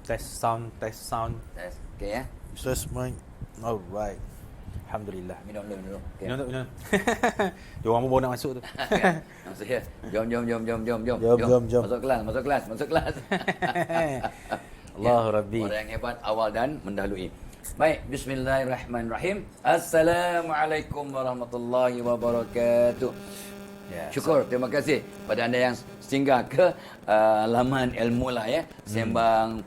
Test sound. Test. Okay ya. Test mic. Alright. Alhamdulillah. Minum dulu. Okay. Minum. Dia orang pun nak masuk tu. Masuk ya. Jom. Jom. Masuk kelas. Allahu Rabbi. Orang yang hebat awal dan mendahului. Baik, bismillahirrahmanirrahim. Assalamualaikum warahmatullahi wabarakatuh. Ya, Syukur, terima kasih pada anda yang singgah ke laman ilmu lah ya, sembang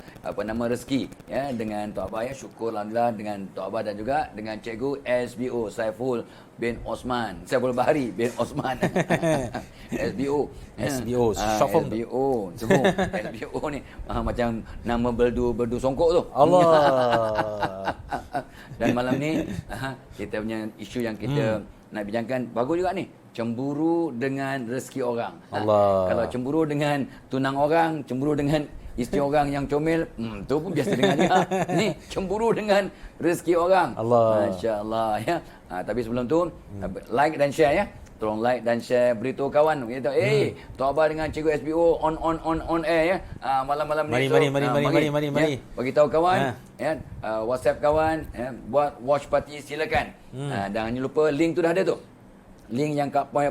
rezeki ya dengan Tok Abah ya. Syukur alhamdulillah dengan Tok Abah dan juga dengan Cikgu SBO Saiful bin Osman, Saiful Bahari bin Osman. SBO short form SBO semua. SBO ni macam nama berdu songkok tu. Allah. Dan malam ni kita punya isu yang kita nak bincangkan bagus juga ni. Cemburu dengan rezeki orang. Allah. Kalau cemburu dengan tunang orang, cemburu dengan isteri orang yang comel, tu pun biasa dengar juga. Ni cemburu dengan rezeki orang. Allah. Masya-Allah ya. Tapi sebelum tu like dan share ya. Tolong like dan share, beritahu kawan. Kita Tok Abah dengan Cikgu SBO on air ya. Malam-malam ni. Mari. Bagi tahu kawan ya, WhatsApp kawan ya, buat watch party silakan. Dan jangan lupa link tu dah ada tu. Link yang kat mana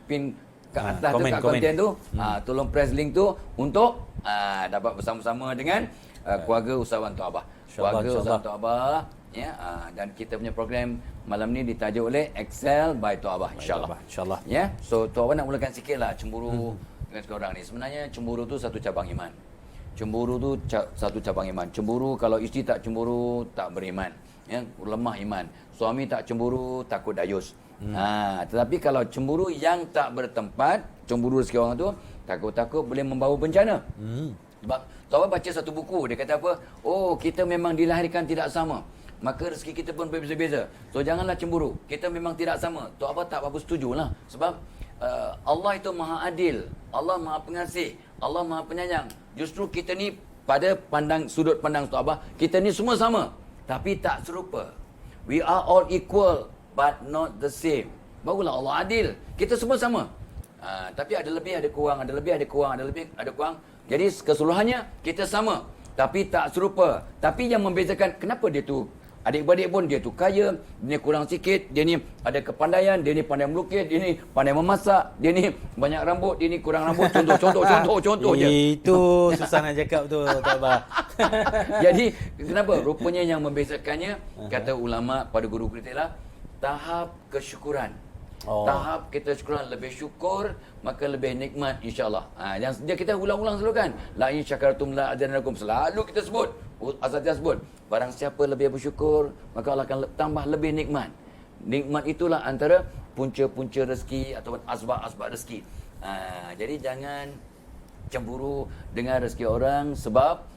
pin kat atas tu kat konten tu. Tolong press link tu untuk dapat bersama-sama dengan keluarga usahawan Tok Abah. Keluarga usahawan Tok Abah ya, dan kita punya program malam ni ditajuk oleh Excel by Tok Abah insya-Allah. Ya. So Tok Abah nak mulakan sikitlah cemburu dengan seorang ni. Sebenarnya cemburu tu satu cabang iman. Cemburu kalau isteri tak cemburu tak beriman. Ya, lemah iman. Suami tak cemburu takut dayus. Tetapi kalau cemburu yang tak bertempat, cemburu rezeki orang tu, takut-takut boleh membawa bencana. Sebab Tok Abah baca satu buku, dia kata apa? Oh, kita memang dilahirkan tidak sama, maka rezeki kita pun berbeza-beza. So janganlah cemburu. Kita memang tidak sama. Tok Abah tak apa setujulah. Sebab Allah itu Maha Adil, Allah Maha Pengasih, Allah Maha Penyayang. Justru kita ni pada sudut pandang Tok Abah, kita ni semua sama, tapi tak serupa. We are all equal but not the same. Barulah Allah adil. Kita semua sama. Tapi ada lebih, ada kurang, ada lebih, ada kurang, ada lebih, ada kurang. Jadi keseluruhannya kita sama, tapi tak serupa. Tapi yang membezakan, kenapa dia tu adik-beradik pun dia tu kaya, dia ni kurang sikit, dia ni ada kepandaian, dia ni pandai melukis, dia ni pandai memasak, dia ni banyak rambut, dia ni kurang rambut. Contoh je. Itu susah nak cakap tu, Tok Abah. Jadi kenapa? Rupanya yang membezakannya, kata ulama pada guru kita lah, tahap kesyukuran. Tahap kita syukuran, lebih syukur maka lebih nikmat insya-Allah. Yang dia kita ulang-ulang selalu kan, la in syakartum la azidannakum, selalu kita sebut, asatidz sebut, barang siapa lebih bersyukur maka Allah akan tambah lebih nikmat. Nikmat itulah antara punca-punca rezeki ataupun asbab-asbab rezeki. Jadi jangan cemburu dengan rezeki orang, sebab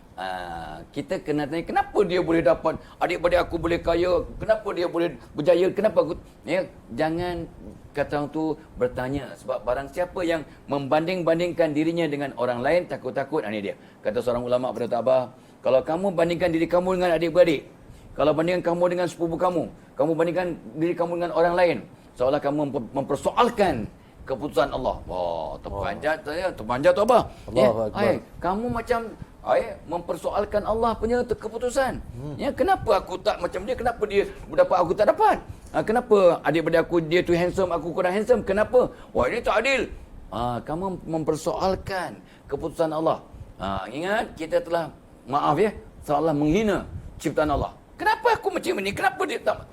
kita kena tanya, kenapa dia boleh dapat, adik-beradik aku boleh kaya, kenapa dia boleh berjaya, kenapa aku ya. Jangan kata orang tu bertanya, sebab barang siapa yang membanding-bandingkan dirinya dengan orang lain, takut-takut ini dia. Kata seorang ulama pada Tok Abah, kalau kamu bandingkan diri kamu dengan adik-beradik, kalau bandingkan kamu dengan sepupu kamu bandingkan diri kamu dengan orang lain, seolah kamu mempersoalkan keputusan Allah. Wah, terpanjat Tok Abah. Kamu macam mempersoalkan Allah punya keputusan. Ya, kenapa aku tak macam dia? Kenapa dia dapat aku tak dapat? Kenapa adik-beradik aku dia tu handsome, aku kurang handsome? Kenapa? Wah, ini tak adil. Kamu mempersoalkan keputusan Allah. Ingat, kita telah seolah menghina ciptaan Allah. Kenapa aku macam ini? Kenapa dia tak?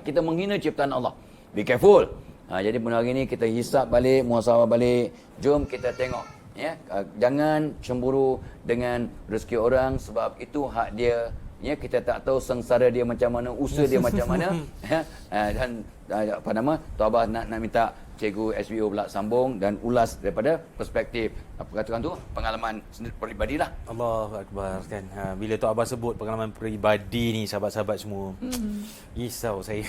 Kita menghina ciptaan Allah. Be careful. Jadi hari ini kita hisap balik, muhasabah balik. Jom kita tengok. Ya, jangan cemburu dengan rezeki orang, sebab itu hak dia. Ya, kita tak tahu sengsara dia macam mana, usaha dia macam mana. Ya, dan Tok Abah nak minta Cikgu SBO pula sambung dan ulas daripada perspektif katakan tu pengalaman peribadi lah. Allahu Akbar kan. Bila Tok Abah sebut pengalaman peribadi ni, sahabat-sahabat semua, risau saya.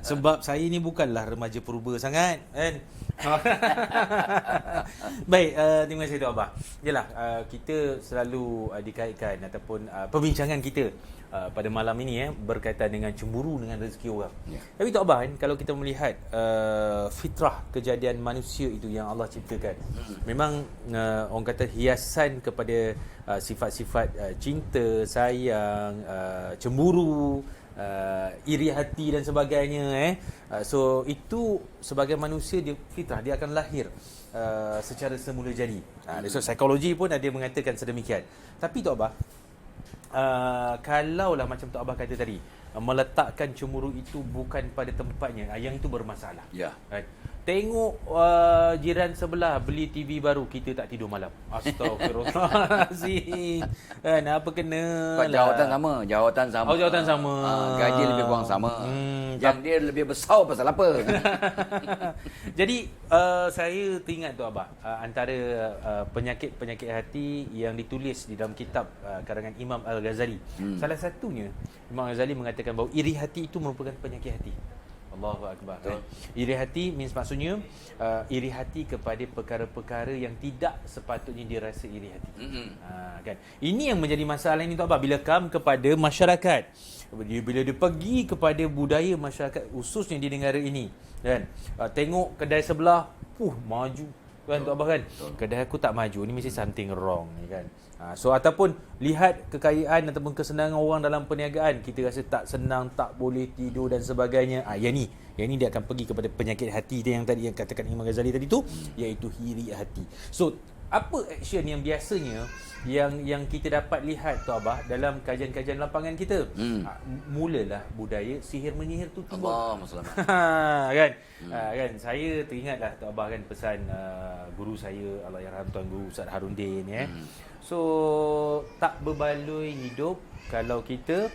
Sebab saya ni bukanlah remaja purba sangat kan. Baik, terima kasih Tok Abah. Yalah, kita selalu dikaitkan ataupun perbincangan kita pada malam ini berkaitan dengan cemburu dengan rezeki orang. Tapi Tok Abah kan, kalau kita melihat fitrah kejadian manusia itu yang Allah ciptakan, memang memang orang kata hiasan kepada sifat-sifat cinta, sayang, cemburu, iri hati dan sebagainya. So itu sebagai manusia dia fitrah, dia akan lahir secara semula jadi. So psikologi pun ada mengatakan sedemikian. Tapi Tok Abah, kalaulah macam Tok Abah kata tadi, meletakkan cemburu itu bukan pada tempatnya, yang itu bermasalah. Ya. Right? Tengok jiran sebelah beli TV baru, kita tak tidur malam. Astagfirullahalazim. Kan apa kena? Jawatan sama, jawatan sama. Oh, jawatan sama. Gaji lebih kurang sama. Yang dia lebih besar pasal apa? Jadi saya teringat tu Abah, antara penyakit-penyakit hati yang ditulis di dalam kitab karangan Imam Al-Ghazali. Salah satunya Imam Al-Ghazali mengatakan bahawa iri hati itu merupakan penyakit hati. Allahu Akbar. Kan? Iri hati maksudnya iri hati kepada perkara-perkara yang tidak sepatutnya dirasa iri hati. Kan? Ini yang menjadi masalah ini Tok Abah, bila come kepada masyarakat. Bila dia pergi kepada budaya masyarakat khususnya di negara ini, kan? Tengok kedai sebelah, maju. Kan Tok Abah kan? Kedai aku tak maju, ni mesti something wrong ni kan. So ataupun lihat kekayaan ataupun kesenangan orang dalam perniagaan, kita rasa tak senang, tak boleh tidur dan sebagainya. Yang ni dia akan pergi kepada penyakit hati yang tadi yang katakan Imam Ghazali tadi tu, iaitu iri hati. So apa action yang biasanya yang kita dapat lihat Tok Abah dalam kajian-kajian lapangan kita? Mulalah budaya sihir menyihir tu timbul. Kan? Kan saya teringatlah Tok Abah kan pesan guru saya Allahyarham Tuan Guru Ustaz Harundin So tak berbaloi hidup kalau kita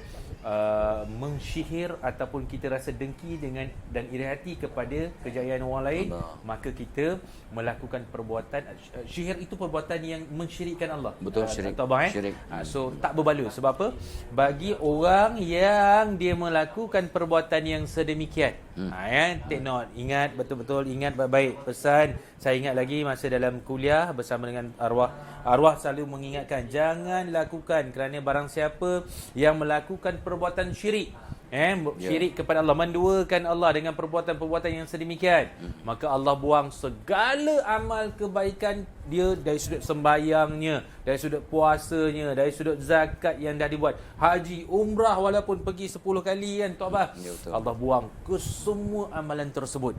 mensyihir ataupun kita rasa dengki dengan dan iri hati kepada kejayaan orang lain, maka kita melakukan perbuatan syihir. Itu perbuatan yang mensyirikkan Allah. Betul, syirik. Syirik. So tak berbaloi. Sebab apa? Bagi orang yang dia melakukan perbuatan yang sedemikian, take note, ingat betul-betul, ingat baik-baik pesan. Saya ingat lagi masa dalam kuliah bersama dengan arwah selalu mengingatkan, jangan lakukan, kerana barang siapa yang melakukan perbuatan syirik, syirik kepada Allah, menduakan Allah dengan perbuatan-perbuatan yang sedemikian, maka Allah buang segala amal kebaikan dia dari sudut sembahyangnya, dari sudut puasanya, dari sudut zakat yang dah dibuat, haji, umrah walaupun pergi 10 kali kan Tok Abah, Allah buang ke semua amalan tersebut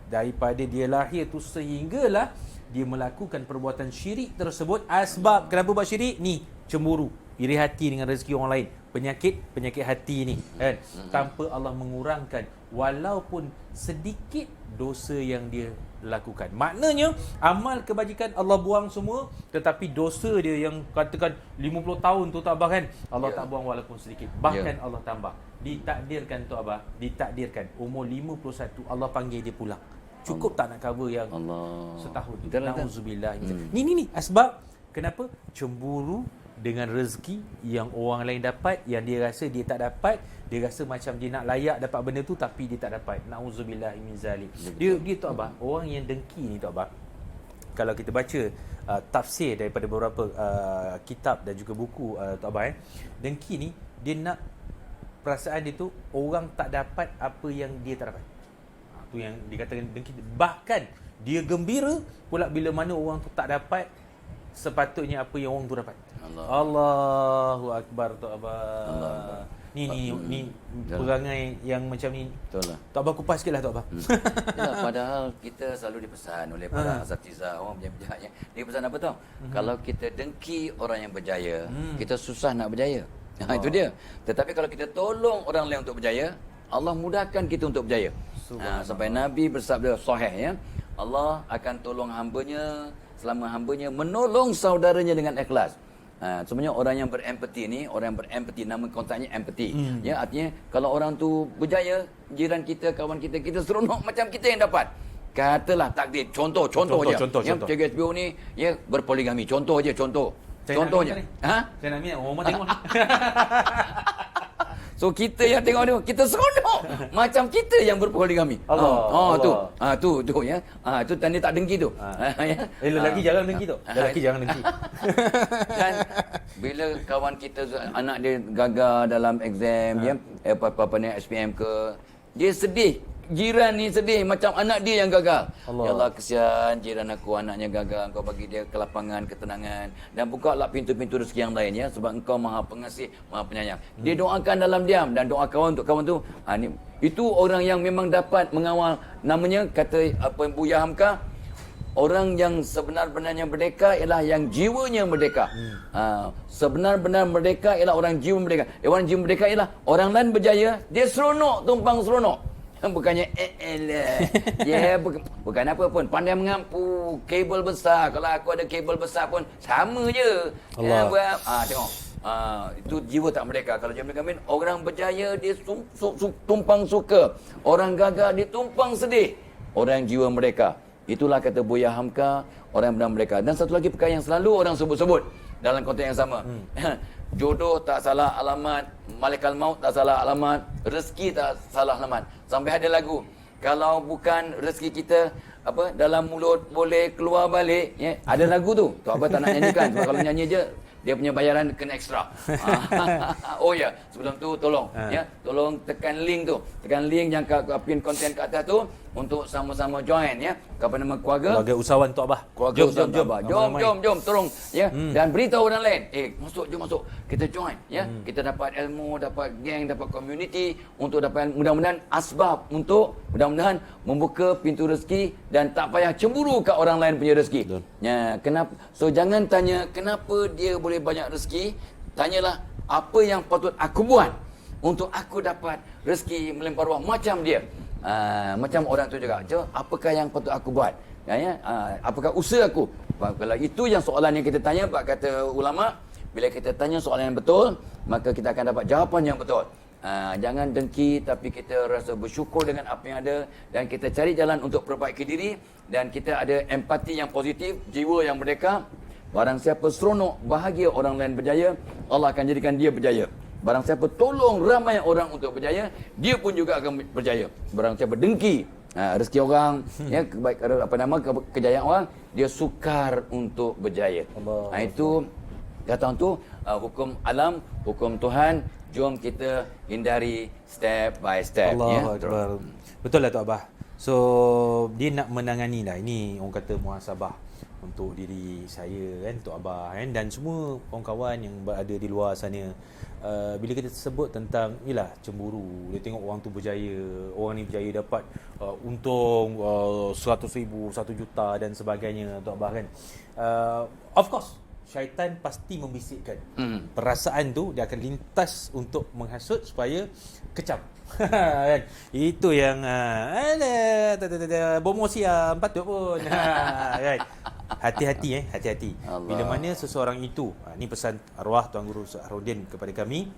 daripada dia lahir tu sehinggalah dia melakukan perbuatan syirik tersebut. Asbab kenapa buat syirik ni? Cemburu, iri hati dengan rezeki orang lain, penyakit hati ni kan, tanpa Allah mengurangkan walaupun sedikit dosa yang dia lakukan. Maknanya amal kebajikan Allah buang semua, tetapi dosa dia yang katakan 50 tahun tu Tok Abah kan, Allah tak buang walaupun sedikit, bahkan Allah tambah. Ditakdirkan Tok Abah, ditakdirkan umur 51 Allah panggil dia pulang. Cukup tak nak cover yang setahun? Nauzubillah. Ni asbab kenapa cemburu dengan rezeki yang orang lain dapat, yang dia rasa dia tak dapat. Dia rasa macam dia nak layak dapat benda tu, tapi dia tak dapat. Nauzubillah min zalik. Dia Tok Abah, orang yang dengki ni Tok Abah, kalau kita baca tafsir daripada beberapa kitab dan juga buku Tok Abah, dengki ni dia nak perasaan dia tu orang tak dapat apa yang dia tak dapat. Tu yang dikatakan dengki. Bahkan dia gembira pula bila mana orang tu tak dapat sepatutnya apa yang orang tu dapat. Allahu Akbar Tok Abah. Ni perangai yang macam ni. Betul lah. Tok Abah kupas sikitlah Tok Abah. Padahal kita selalu dipesan oleh para asatiza, orang berjaya. Dia pesan apa tau? Kalau kita dengki orang yang berjaya, kita susah nak berjaya. Itu dia. Tetapi kalau kita tolong orang lain untuk berjaya, Allah mudahkan kita untuk berjaya. Sampai Nabi bersabda sahih, Allah akan tolong hambanya selama hambanya menolong saudaranya dengan ikhlas. Sebenarnya orang yang berempati ni, orang yang berempati, nama kontaknya empati. Artinya kalau orang tu berjaya, jiran kita, kawan kita, kita seronok macam kita yang dapat. Katalah takdir, contoh je. Yang CGSBO ni berpoligami, contohnya. Saya nak minat orang tengok ni. So kita yang tengok dia, kita seronok macam kita yang berpoligami. Tu ya. Tu tanda tak dengki tu. Lelaki jangan dengki tu. Lelaki jangan dengki. Dan bila kawan kita anak dia gagal dalam exam apa ni SPM ke, dia sedih jiran ni sedih macam anak dia yang gagal. Allah. Ya Allah, kesian jiran aku anaknya gagal. Engkau bagi dia kelapangan, ketenangan dan bukalah pintu-pintu rezeki yang lain ya, sebab Engkau Maha Pengasih, Maha Penyayang. Dia doakan dalam diam dan doa kawan untuk kawan tu. Itu orang yang memang dapat mengawal, namanya kata apa Buya Hamka, orang yang sebenar-benarnya merdeka ialah yang jiwanya merdeka. Sebenar-benar merdeka ialah orang jiwa merdeka. Orang jiwa merdeka ialah orang lain berjaya, dia seronok, tumpang seronok. Bukannya bukan apa pun, pandai mengampu, kabel besar. Kalau aku ada kabel besar pun sama je. Allah. Tengok. Itu jiwa tak merdeka. Kalau jiwa merdeka, orang berjaya dia tumpang suka, orang gagal dia tumpang sedih. Orang jiwa mereka. Itulah kata Buya Hamka, orang benar mereka. Dan satu lagi perkara yang selalu orang sebut-sebut dalam konteks yang sama. Jodoh tak salah alamat, malaikat maut tak salah alamat, rezeki tak salah alamat. Sampai ada lagu, kalau bukan rezeki kita dalam mulut boleh keluar balik, ya. Ada lagu tu. Tok Abah tak nak nyanyikan sebab kalau nyanyi je dia punya bayaran kena ekstra. Oh ya, sebelum tu tolong tolong tekan link tu. Tekan link yang pin konten kat atas tu untuk sama-sama join ya. Apa nama keluarga usahawan Tok Abah. Jom tolong ya. Dan beritahu orang lain, masuk. Kita join ya. Kita dapat ilmu, dapat geng, dapat community untuk dapat mudah-mudahan asbab untuk mudah-mudahan membuka pintu rezeki dan tak payah cemburu kat orang lain punya rezeki. Ya, kenapa? So jangan tanya kenapa dia boleh banyak rezeki, tanyalah apa yang patut aku buat untuk aku dapat rezeki melimpah ruah macam dia. Macam orang tu juga. Apakah yang patut aku buat? Apakah usaha aku? Kalau itu yang soalan yang kita tanya, Pak kata ulama, bila kita tanya soalan yang betul, maka kita akan dapat jawapan yang betul. Jangan dengki, tapi kita rasa bersyukur dengan apa yang ada dan kita cari jalan untuk perbaiki diri dan kita ada empati yang positif, jiwa yang merdeka. Barang siapa seronok, bahagia orang lain berjaya, Allah akan jadikan dia berjaya. Barang siapa tolong ramai orang untuk berjaya, dia pun juga akan berjaya. Barang siapa dengki rezeki orang, kejayaan orang, dia sukar untuk berjaya. Itu kata tu hukum alam, hukum Tuhan. Jom kita hindari step by step. Allah Akbar. Betul lah Tok Abah. So dia nak menangani lah, ini orang kata muhasabah untuk diri saya kan, Tok Abah kan, dan semua kawan-kawan yang berada di luar sana. Bila kita sebut tentang cemburu, dia tengok orang tu berjaya, orang ni berjaya dapat untung 100,000, 1 juta dan sebagainya, Tok Abah kan. Of course syaitan pasti membisikkan perasaan tu, dia akan lintas untuk menghasut supaya kecam. Kan? Itu yang bomo siam patut pun. Kan? Hati-hati hati-hati. Bila mana seseorang itu, ni pesan arwah Tuan Guru Sahrudin kepada kami,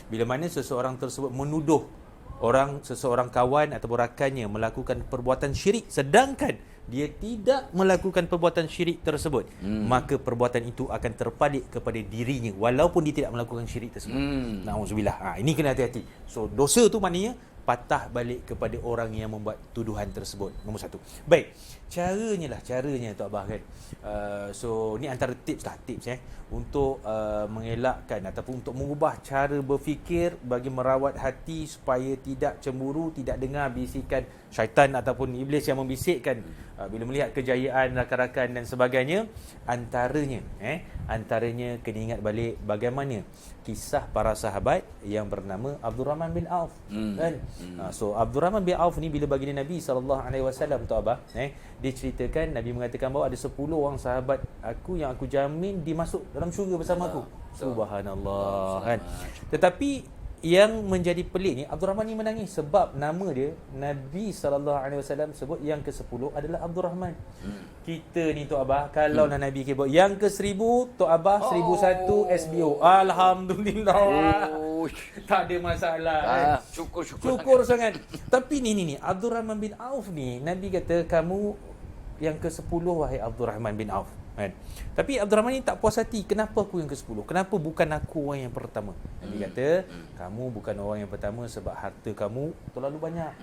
bila mana seseorang tersebut menuduh seseorang kawan atau rakannya melakukan perbuatan syirik sedangkan dia tidak melakukan perbuatan syirik tersebut, maka perbuatan itu akan terpalik kepada dirinya walaupun dia tidak melakukan syirik tersebut. Na'udzubillah. Ini kena hati-hati. So dosa tu maknanya patah balik kepada orang yang membuat tuduhan tersebut. Nombor satu. Baik, caranya Tok Abah kan. So ni antara tips untuk mengelakkan ataupun untuk mengubah cara berfikir bagi merawat hati supaya tidak cemburu, tidak dengar bisikan syaitan ataupun iblis yang membisikkan bila melihat kejayaan rakan-rakan dan sebagainya. Antaranya kena ingat balik bagaimana kisah para sahabat yang bernama Abdul Rahman bin Auf kan. So Abdul Rahman bin Auf ni bila baginda Nabi SAW Tok Abah, dia ceritakan Nabi mengatakan bahawa ada 10 orang sahabat aku yang aku jamin dimasuk dalam syurga bersama aku. Subhanallah kan. Tetapi yang menjadi pelik ni, Abdul Rahman ni menangis sebab nama dia Nabi SAW sebut yang ke-10 adalah Abdul Rahman. Kita ni Tok Abah, kalau Nabi sebut yang ke-1000, Tok Abah 1001 SBO. Alhamdulillah. Tak ada masalah kan? Syukur sangat. Tapi ni Abdul Rahman bin Auf ni, Nabi kata kamu yang ke-10 wahai Abdul Rahman bin Auf kan? Tapi Abdul Rahman ni tak puas hati, kenapa aku yang ke-10? Kenapa bukan aku orang yang pertama? Nabi kata kamu bukan orang yang pertama sebab harta kamu terlalu banyak.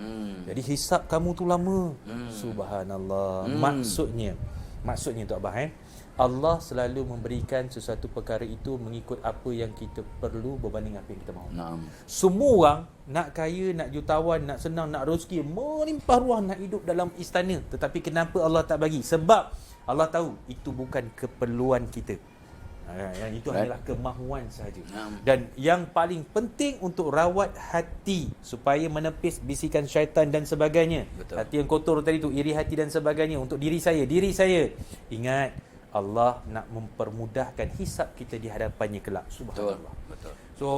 Jadi hisap kamu tu lama. Subhanallah. Maksudnya Tok Abah Allah selalu memberikan sesuatu perkara itu mengikut apa yang kita perlu berbanding apa yang kita mahu. Naam. Semua orang nak kaya, nak jutawan, nak senang, nak rezeki, melimpah ruah, nak hidup dalam istana. Tetapi kenapa Allah tak bagi? Sebab Allah tahu itu bukan keperluan kita. Yang itu hanyalah kemahuan sahaja. Dan yang paling penting untuk rawat hati supaya menepis bisikan syaitan dan sebagainya. Betul. Hati yang kotor tadi tu, iri hati dan sebagainya. Untuk diri saya. Ingat, Allah nak mempermudahkan hisap kita di hadapannya kelak. Subhanallah. Betul. So,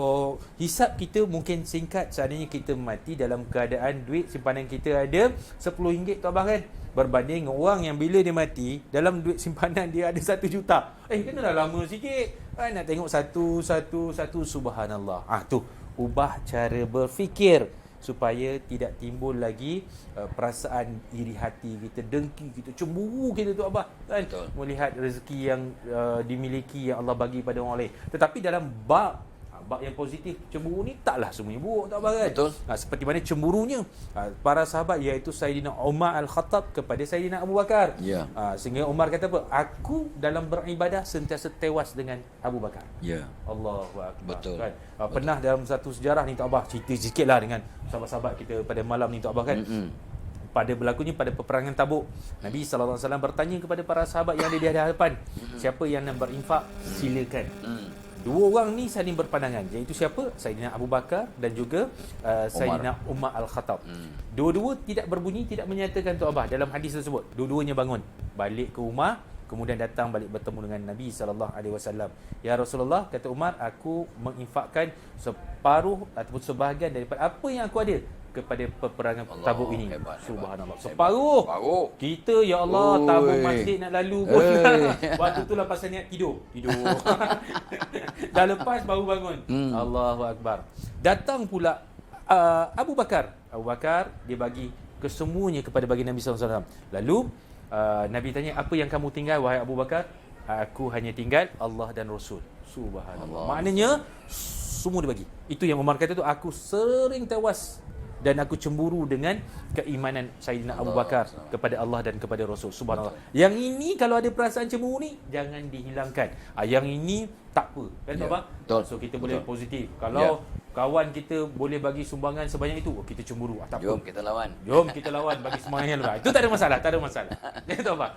hisap kita mungkin singkat seandainya kita mati dalam keadaan duit simpanan kita ada RM10 tu abang kan. Berbanding orang yang bila dia mati, dalam duit simpanan dia ada RM1 juta. Kenalah lama sikit. Nak tengok satu, subhanallah. Tu, ubah cara berfikir supaya tidak timbul lagi perasaan iri hati kita, dengki kita, cemburu kita tu abah kan. Betul. Melihat rezeki yang dimiliki yang Allah bagi pada orang lain. Tetapi dalam bab yang positif, cemburu ni taklah semuanya buruk tak abah kan. Betul. Seperti mana cemburunya para sahabat iaitu Sayyidina Umar Al-Khattab kepada Sayyidina Abu Bakar. Ya. Sehingga Umar kata apa? Aku dalam beribadah sentiasa tewas dengan Abu Bakar. Ya. Allahu Akbar. Betul. Kan? Pernah dalam satu sejarah ni tak abah cerita sikitlah dengan sahabat-sahabat kita pada malam ni tak abah kan. Pada berlakunya pada peperangan Tabuk, Nabi SAW bertanya kepada para sahabat yang ada di hadapan, siapa yang nak berinfak silakan. Dua orang ni saling berpandangan, iaitu siapa? Sayyidina Abu Bakar dan juga Sayyidina Umar Al-Khattab. Dua-dua tidak berbunyi, tidak menyatakan tu abah dalam hadis tersebut. Dua-duanya bangun, balik ke rumah, kemudian datang balik bertemu dengan Nabi SAW. Ya Rasulullah, kata Umar, aku menginfakkan separuh ataupun sebahagian daripada apa yang aku ada kepada peperangan Tabuk ini. Hebat, Subhanallah. Separuh. Kita ya Allah Oi. tabung masjid nak lalu pun. Waktu itulah pasal niat tidur. Dah lepas baru bangun. Allahu Akbar. Datang pula Abu Bakar. Abu Bakar dia bagi kesemuanya kepada bagi Nabi SAW. Lalu Nabi tanya, apa yang kamu tinggal wahai Abu Bakar? Aku hanya tinggal Allah dan Rasul. Subhanallah. Maknanya semua dia bagi. Itu yang Umar kata tu, aku sering tewas dan aku cemburu dengan keimanan Sayyidina Abu Bakar kepada Allah dan kepada Rasul. Subhanallah. Yang ini kalau ada perasaan cemburu ni jangan dihilangkan. Yang ini tak apa. Kan tak apa? So kita boleh positif. Kalau kawan kita boleh bagi sumbangan sebanyak itu, kita cemburu. Tak Jom apa. kita lawan. Jom kita lawan bagi sumbangan yang lebih. Itu tak ada masalah, tak ada masalah. Kan tak apa?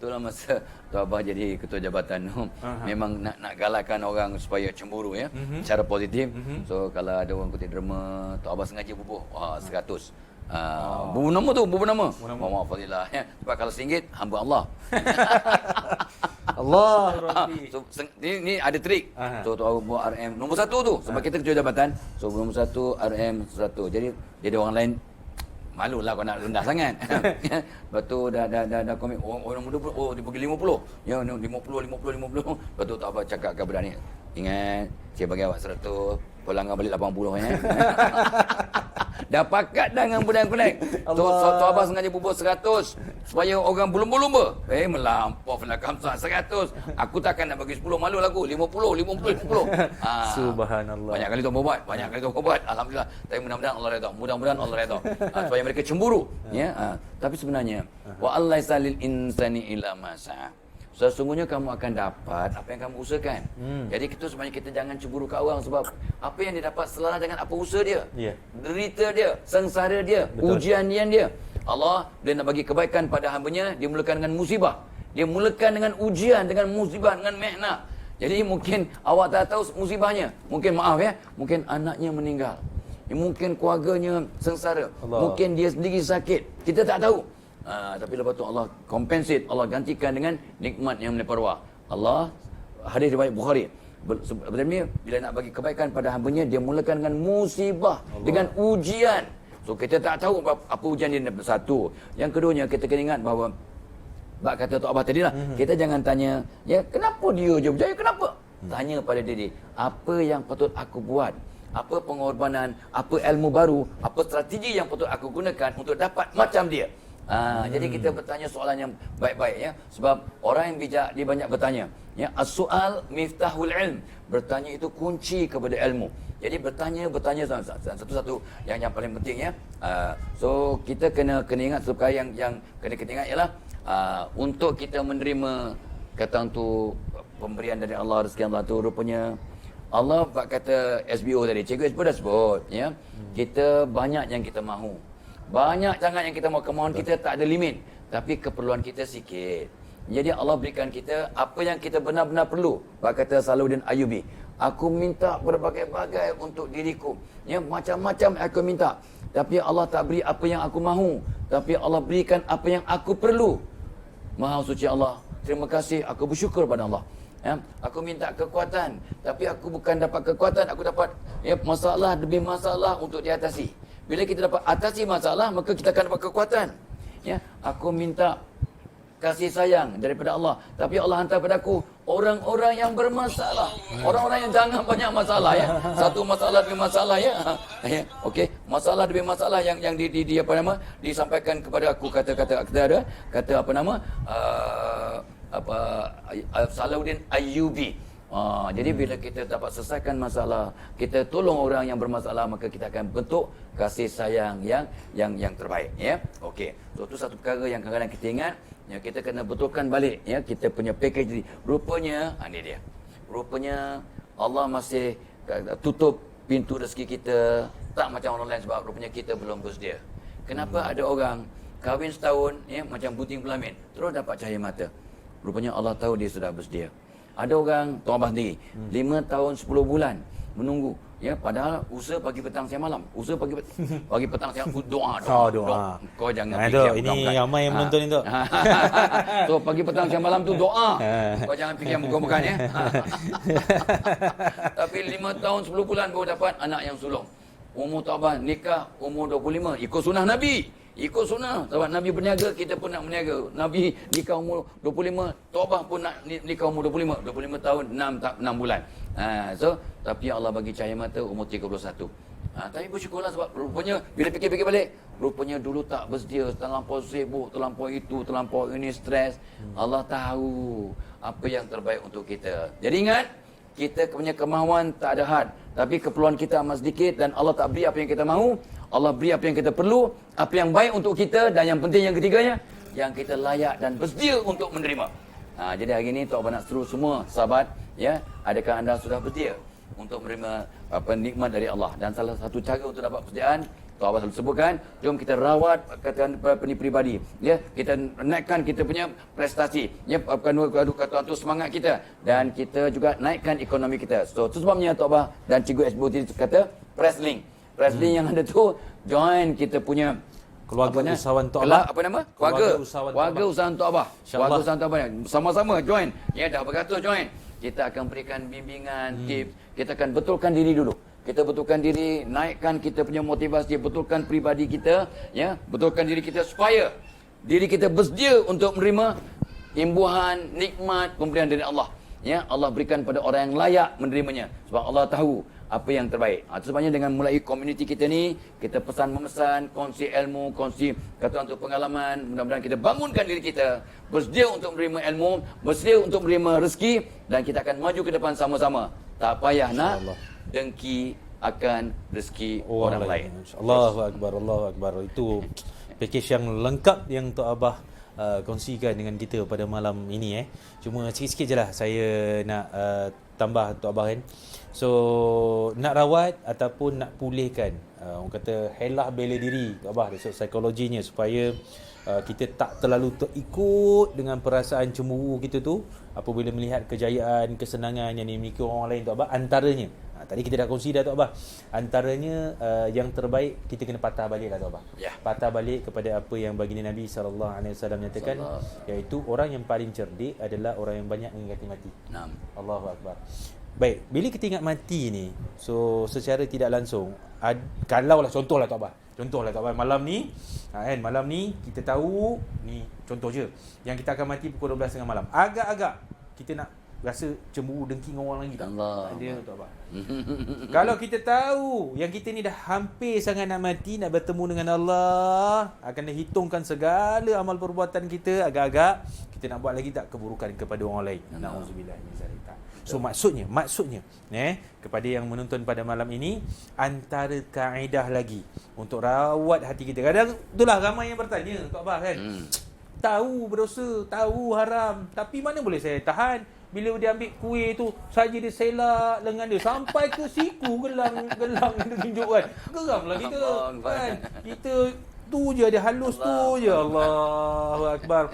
Itulah masa tu abah jadi ketua jabatan tu, memang nak galakkan orang supaya cemburu ya, secara positif. So kalau ada orang kutip derma, tu abah sengaja bubuh 100. Bubuh nama tu, bubuh nama. Maaf Fadilah ya. Sebab kalau RM1 hamba Allah. Allah Rabbi. So ni ada trik. So tu abah buat RM nombor 1 tu sebab kita ketua jabatan. So nombor 1 RM 100. Jadi orang lain malulah kau nak rendah sangat. Lepas tu dah komit orang muda pun dia pergi 50. Ya 50. Lepas tu tak apa cakap ke budak ni. Ingat saya bagi awak 100, pelanggan balik 80 ya. Dah pakat dah dengan budak kuning. Tu abang sengaja bubuh 100 supaya orang berlumba-lumba. Melampau nak kamsah 100. Aku takkan nak bagi 10, malu aku 50. Subhanallah. Banyak kali tu buat. Alhamdulillah. Tapi mudah-mudahan Allah redha. Supaya mereka cemburu ya. Tapi sebenarnya wa allaisa lil insani illa ma sa'a. Sesungguhnya kamu akan dapat apa yang kamu usahakan. Jadi sebenarnya kita jangan cemburu kat orang sebab apa yang dia dapat selaras dengan apa usaha dia. Derita dia, sengsara dia, ujian dia. Allah dia nak bagi kebaikan pada hamba-Nya, dia mulakan dengan musibah. Dia mulakan dengan ujian, dengan musibah, dengan mihnah. Jadi mungkin awak tak tahu musibahnya. Mungkin mungkin anaknya meninggal. Mungkin keluarganya sengsara. Mungkin dia sendiri sakit. Kita tak tahu. Tapi lepas tu Allah compensate, Allah gantikan dengan nikmat yang melimpah ruah. Allah, hadis riwayat Bukhari. Sebenarnya bila nak bagi kebaikan pada hamba-Nya, dia mulakan dengan musibah, dengan ujian. So kita tak tahu apa ujian dia. Satu. Yang keduanya kita kena ingat bahawa bab kata Tok Abah tadi lah, kita jangan tanya, ya kenapa dia je berjaya, kenapa? Tanya pada diri, apa yang patut aku buat? Apa pengorbanan, apa ilmu baru, apa strategi yang patut aku gunakan untuk dapat macam dia? Jadi kita bertanya soalan yang baik-baik ya. Sebab orang yang bijak dia banyak bertanya. Ya, as-su'al miftahul ilm. Bertanya itu kunci kepada ilmu. Jadi bertanya satu-satu yang paling penting ya. So kita kena ingat supaya yang kena kita ingat ialah untuk kita menerima kata tu pemberian dari Allah, rezeki Allah tu rupanya Allah kata SBO tadi, Cikgu SBO dah sebut ya. Kita banyak yang kita mahu. Banyak sangat yang kita mahu, kemahuan kita tak ada limit, tapi keperluan kita sikit. Jadi Allah berikan kita apa yang kita benar-benar perlu. Kata Salahuddin Ayyubi, aku minta berbagai-bagai untuk diriku. Ya, macam-macam aku minta. Tapi Allah tak beri apa yang aku mahu, tapi Allah berikan apa yang aku perlu. Maha suci Allah. Terima kasih, aku bersyukur pada Allah. Ya, aku minta kekuatan, tapi aku bukan dapat kekuatan, aku dapat masalah demi masalah untuk diatasi. Bila kita dapat atasi masalah, maka kita akan dapat kekuatan. Ya, aku minta kasih sayang daripada Allah, tapi Allah hantar padaku orang-orang yang bermasalah, orang-orang yang jangan banyak masalah ya. Satu masalah demi masalah ya. Ya, okey, masalah demi masalah yang disampaikan kepada aku, kata Salahuddin Ayyubi. Jadi bila kita dapat selesaikan masalah, kita tolong orang yang bermasalah, maka kita akan bentuk kasih sayang yang terbaik ya. Okey. So itu satu perkara yang kadang-kadang kita ingat, ya, kita kena betulkan balik ya kita punya package ni. Rupanya ini dia. Rupanya Allah masih tutup pintu rezeki kita tak macam orang lain sebab rupanya kita belum bersedia. Kenapa ada orang kahwin setahun ya macam buting pelamin terus dapat cahaya mata? Rupanya Allah tahu dia sudah bersedia. Ada orang, Tuan Abah sendiri, 5 tahun 10 bulan menunggu. Ya, padahal usaha pagi petang siang malam. Usaha pagi petang siang doa. Kau jangan fikir ini ramai yang menonton itu. So pagi petang siang malam tu doa. Kau jangan fikir bukan ya. Tapi 5 tahun 10 bulan baru dapat anak yang sulung. Umur Tuan Abah nikah umur 25, ikut sunnah Nabi. Ikut sunnah. Sebab Nabi berniaga, kita pun nak berniaga. Nabi nikah umur 25, Tobah pun nak nikah umur 25. 25 tahun, 6 bulan. Tapi Allah bagi cahaya mata umur 31. Tapi bersyukurlah sebab rupanya, bila fikir-fikir balik, rupanya dulu tak bersedia, terlampau sibuk, terlampau itu, terlampau ini, stres. Allah tahu apa yang terbaik untuk kita. Jadi ingat, kita punya kemahuan tak ada had. Tapi keperluan kita amat sedikit dan Allah tak beri apa yang kita mahu. Allah beri apa yang kita perlu, apa yang baik untuk kita, dan yang penting yang ketiganya, yang kita layak dan bersedia untuk menerima. Jadi hari ini Tok Abah nak seru semua sahabat, ya, adakah anda sudah bersedia untuk menerima nikmat dari Allah? Dan salah satu cara untuk dapat persediaan, Tok Abah selalu sebutkan, jom kita rawat katakan pribadi, ya, kita naikkan kita punya prestasi, ya, kata tu semangat kita, dan kita juga naikkan ekonomi kita. So itu sebabnya Tok Abah dan Cikgu SBO tadi kata press link yang ada tu, join kita punya keluarga usahawan Tok Abah. Apa nama? Keluarga usahawan Tok Abah. Keluarga usahawan Tok Abah. Sama-sama join. Ya, dah beratus join. Kita akan berikan bimbingan, tips. Kita akan betulkan diri dulu. Kita betulkan diri, naikkan kita punya motivasi, betulkan pribadi kita, ya, betulkan diri kita supaya diri kita bersedia untuk menerima imbuhan, nikmat, pemberian dari Allah. Ya, Allah berikan pada orang yang layak menerimanya. Sebab Allah tahu apa yang terbaik. Itu sebabnya dengan mulai komuniti kita ni, kita pesan-memesan, kongsi ilmu, kongsi kata untuk pengalaman, mudah-mudahan kita bangunkan diri kita, bersedia untuk menerima ilmu, bersedia untuk menerima rezeki, dan kita akan maju ke depan sama-sama. Tak payah nak dengki akan rezeki orang lain. Allahu Akbar, Allahu Akbar. Itu package yang lengkap yang Tok Abah kongsikan dengan kita pada malam ini. Cuma sikit-sikit je lah saya nak tambah Tok Abah kan. So nak rawat ataupun nak pulihkan, orang kata helah bela diri Tok Abah, dari psikologinya, supaya kita tak terlalu terikut dengan perasaan cemburu kita tu apabila melihat kejayaan, kesenangan yang dimiliki orang lain Tok Abah. Antaranya, tadi kita dah kongsi dah Tok Abah, antaranya yang terbaik kita kena patah balik lah Tok Abah. Patah balik kepada apa yang baginda Nabi SAW nyatakan, iaitu orang yang paling cerdik adalah orang yang banyak mengingati mati. Allahu Akbar. Baik, bila kita ingat mati ni, so secara tidak langsung, kalaulah contohlah Tok Abah, malam ni malam ni kita tahu ni, contoh je, yang kita akan mati pukul 12.30 malam. Agak-agak kita nak rasa cemburu, dengki dengan orang lagi tak? Dia Tok Abah. Kalau kita tahu yang kita ni dah hampir sangat nak mati, nak bertemu dengan Allah, akan dihitungkan segala amal perbuatan kita, agak-agak kita nak buat lagi tak keburukan kepada orang lain. Nauzubillah min zalik. So maksudnya kepada yang menonton pada malam ini, antara kaedah lagi untuk rawat hati kita. Kadang itulah ramai yang bertanya Tok Abah kan, tahu berdosa, tahu haram, tapi mana boleh saya tahan. Bila dia ambil kuih tu, saja dia selak lengan dia sampai ke siku, gelang dia tunjukkan. Geramlah kita kan. Kita tu je, dia halus tu je. Allahu akbar.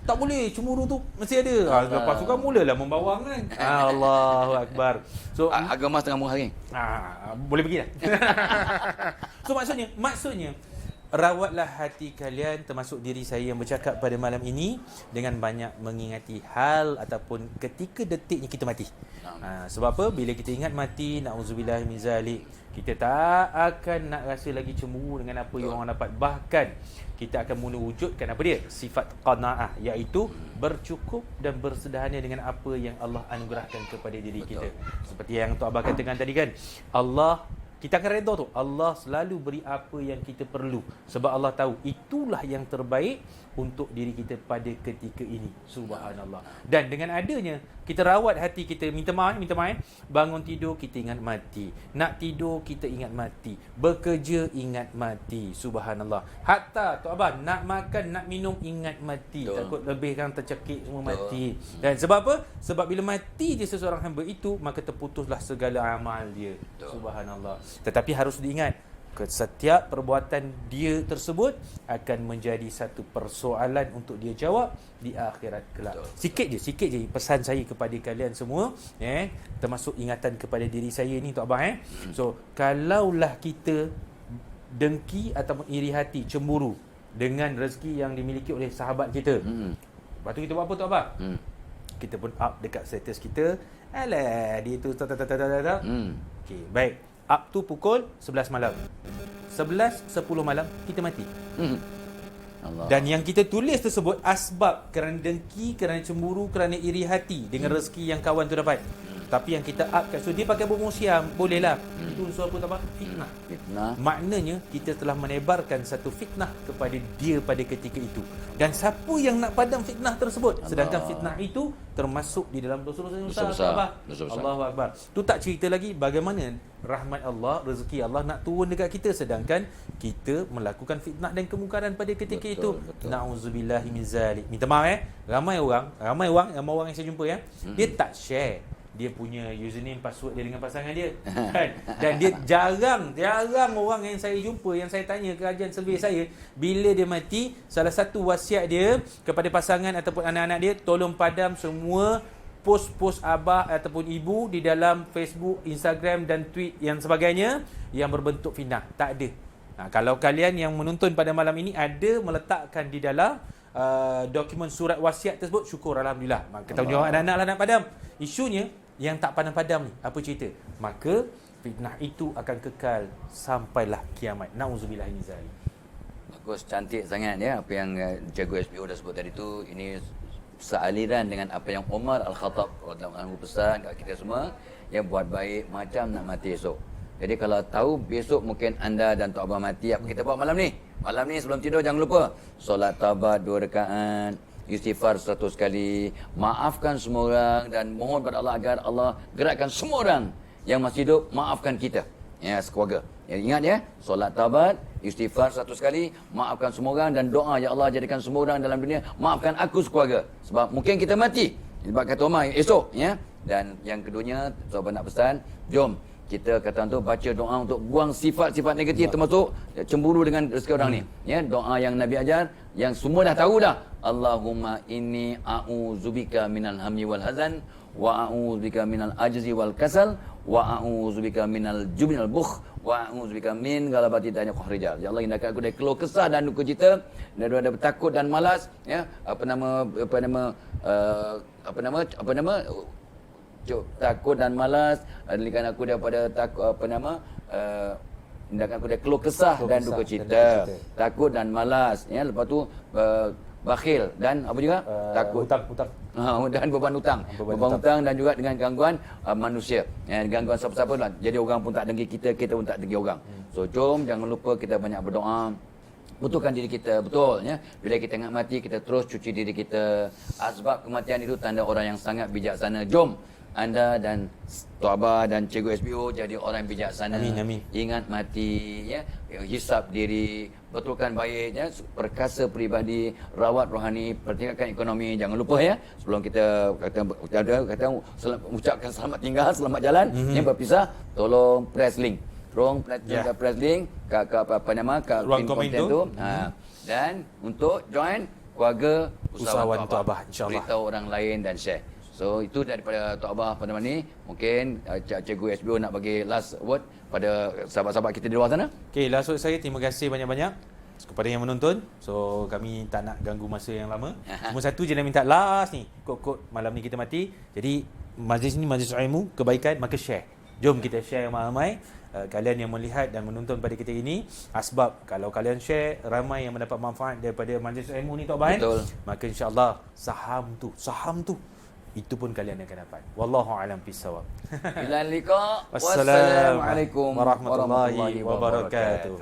Tak boleh, cemburu tu mesti ada. Lepas tu kan mulalah membawang kan. Allahu akbar. So agama setengah murah ni. Boleh pergi dah. So maksudnya rawatlah hati kalian, termasuk diri saya yang bercakap pada malam ini, dengan banyak mengingati hal ataupun ketika detiknya kita mati. Sebab apa? Bila kita ingat mati, na'udzubillah min zalik, kita tak akan nak rasa lagi cemburu dengan apa yang orang dapat. Bahkan kita akan mula wujudkan apa dia? Sifat qanaah, iaitu bercukup dan bersederhana dengan apa yang Allah anugerahkan kepada diri kita. Seperti yang Tok Abah katakan tadi kan, kita akan redha tu. Allah selalu beri apa yang kita perlu, sebab Allah tahu itulah yang terbaik untuk diri kita pada ketika ini. Subhanallah. Dan dengan adanya kita rawat hati kita, minta maaf, bangun tidur kita ingat mati, nak tidur kita ingat mati, bekerja ingat mati. Subhanallah. Hatta Tok Abah nak makan, nak minum ingat mati. Takut lebih kan tercekik semua mati. Dan sebab apa? Sebab bila mati je seseorang hamba itu, maka terputuslah segala amal dia. Subhanallah. Tetapi harus diingat, setiap perbuatan dia tersebut akan menjadi satu persoalan untuk dia jawab di akhirat kelak. Sikit je pesan saya kepada kalian semua, termasuk ingatan kepada diri saya ni, Tok Abah. So kalaulah kita dengki ataupun iri hati, cemburu dengan rezeki yang dimiliki oleh sahabat kita, lepas tu kita buat apa, Tok Abah? Kita pun up dekat status kita, alah dia tu okey, baik. Up tu pukul 11 malam. 11.10 malam kita mati. Allah. Dan yang kita tulis tersebut asbab kerana dengki, kerana cemburu, kerana iri hati dengan rezeki yang kawan tu dapat. Tapi yang kita up kat situ, dia pakai bomo siam, bolehlah. Itu unsur apa, tak apa? Fitnah. Maknanya kita telah menebarkan satu fitnah kepada dia pada ketika itu. Dan siapa yang nak padam fitnah tersebut? Sedangkan fitnah itu termasuk di dalam dosa-dosa yang besar. Allahu Akbar. Tu tak cerita lagi bagaimana rahmat Allah, rezeki Allah nak turun dekat kita, sedangkan kita melakukan fitnah dan kemungkaran pada ketika itu. Na'udzubillahi min zalik. Minta maaf ramai orang yang saya jumpa dia tak share dia punya username, password dia dengan pasangan dia kan? Dan dia jarang orang yang saya jumpa, yang saya tanya kajian survey saya, bila dia mati, salah satu wasiat dia kepada pasangan ataupun anak-anak dia, tolong padam semua post-post abah ataupun ibu di dalam Facebook, Instagram dan tweet yang sebagainya yang berbentuk fitnah. Tak ada. Kalau kalian yang menonton pada malam ini ada meletakkan di dalam dokumen surat wasiat tersebut, syukur, alhamdulillah. Maka tanggungjawab anak-anak lah nak padam. Isunya yang tak padam-padam ni, apa cerita? Maka fitnah itu akan kekal sampailah kiamat. Nauzubillah min zalik. Bagus, cantik sangat apa yang Cikgu SPO dah sebut tadi tu. Ini sealiran dengan apa yang Umar Al-Khattab radhiyallahu pesan kat kita semua, yang buat baik macam nak mati esok. Jadi kalau tahu besok mungkin anda dan Tok Abah mati, apa kita buat malam ni? Malam ni sebelum tidur jangan lupa solat taubat 2 rakaat, istighfar 100 kali, maafkan semua orang dan mohon pada Allah agar Allah gerakkan semua orang yang masih hidup maafkan kita. Sekeluarga. Ingat solat taubat, istighfar 100 kali, maafkan semua orang dan doa, ya Allah jadikan semua orang dalam dunia maafkan aku sekeluarga. Sebab mungkin kita mati. Sebab kata Umar esok Dan yang keduanya, sahabat nak pesan, jom kita kata tu baca doa untuk buang sifat-sifat negatif, termasuk cemburu dengan rezeki orang ni. Doa yang Nabi ajar, yang semua dah tahu dah. Allahumma inni a'udzubika minal hammi wal hazan wa a'udzubika minal ajzi wal kasal wa a'udzubika minal jubni wal bukh wa a'udzubika min ghalabati dani qahrijal. Ya Allah, hindarkan aku dari keluh kesah dan duka cita, daripada takut dan malas, takut dan malas, hindarkan aku daripada hindarkan aku dari keluh kesah dan duka cita. Takut dan malas, lepas tu bakhil dan apa juga? Takut hutang. Dan beban hutang dan juga dengan gangguan manusia. Gangguan siapa-siapa lah. Jadi orang pun tak dengki kita, kita pun tak dengki orang. So jom jangan lupa kita banyak berdoa. Betulkan diri kita, betul Bila kita ingat mati, kita terus cuci diri kita. Asbab kematian itu tanda orang yang sangat bijaksana. Jom anda dan Tok Abah dan Cikgu SBO jadi orang bijaksana. Amin, amin. Ingat mati, ya, hisap diri, betulkan baik, ya, perkasa peribadi, rawat rohani, pertingkatkan ekonomi. Jangan lupa ya, sebelum kita ucapkan selamat tinggal, selamat jalan, yang berpisah, tolong press link. Press link ke apa nama ke ruang pin komen konten tu. tu. Dan untuk join keluarga Usahawan Tok Abah, insya-Allah. Beritahu orang lain dan share. So itu daripada Tok Abah pada malam ni. Mungkin Cikgu SBO nak bagi last word pada sahabat-sahabat kita di luar sana. Okey, last word saya, terima kasih banyak-banyak kepada yang menonton. So kami tak nak ganggu masa yang lama. Cuma satu je nak minta last ni. Kod-kod malam ni kita mati. Jadi majlis ni majlis ilmu, kebaikan, maka share. Jom kita share ramai-ramai. Kalian yang melihat dan menonton pada kita ini, sebab kalau kalian share, ramai yang mendapat manfaat daripada majlis ilmu ni Tok Abah. Betul. Maka insya-Allah saham tu itu pun kalian akan dapat. Wallahu a'lam bissawab. Ila liqa. Wassalamualaikum Wassalamualaikum warahmatullahi wabarakatuh.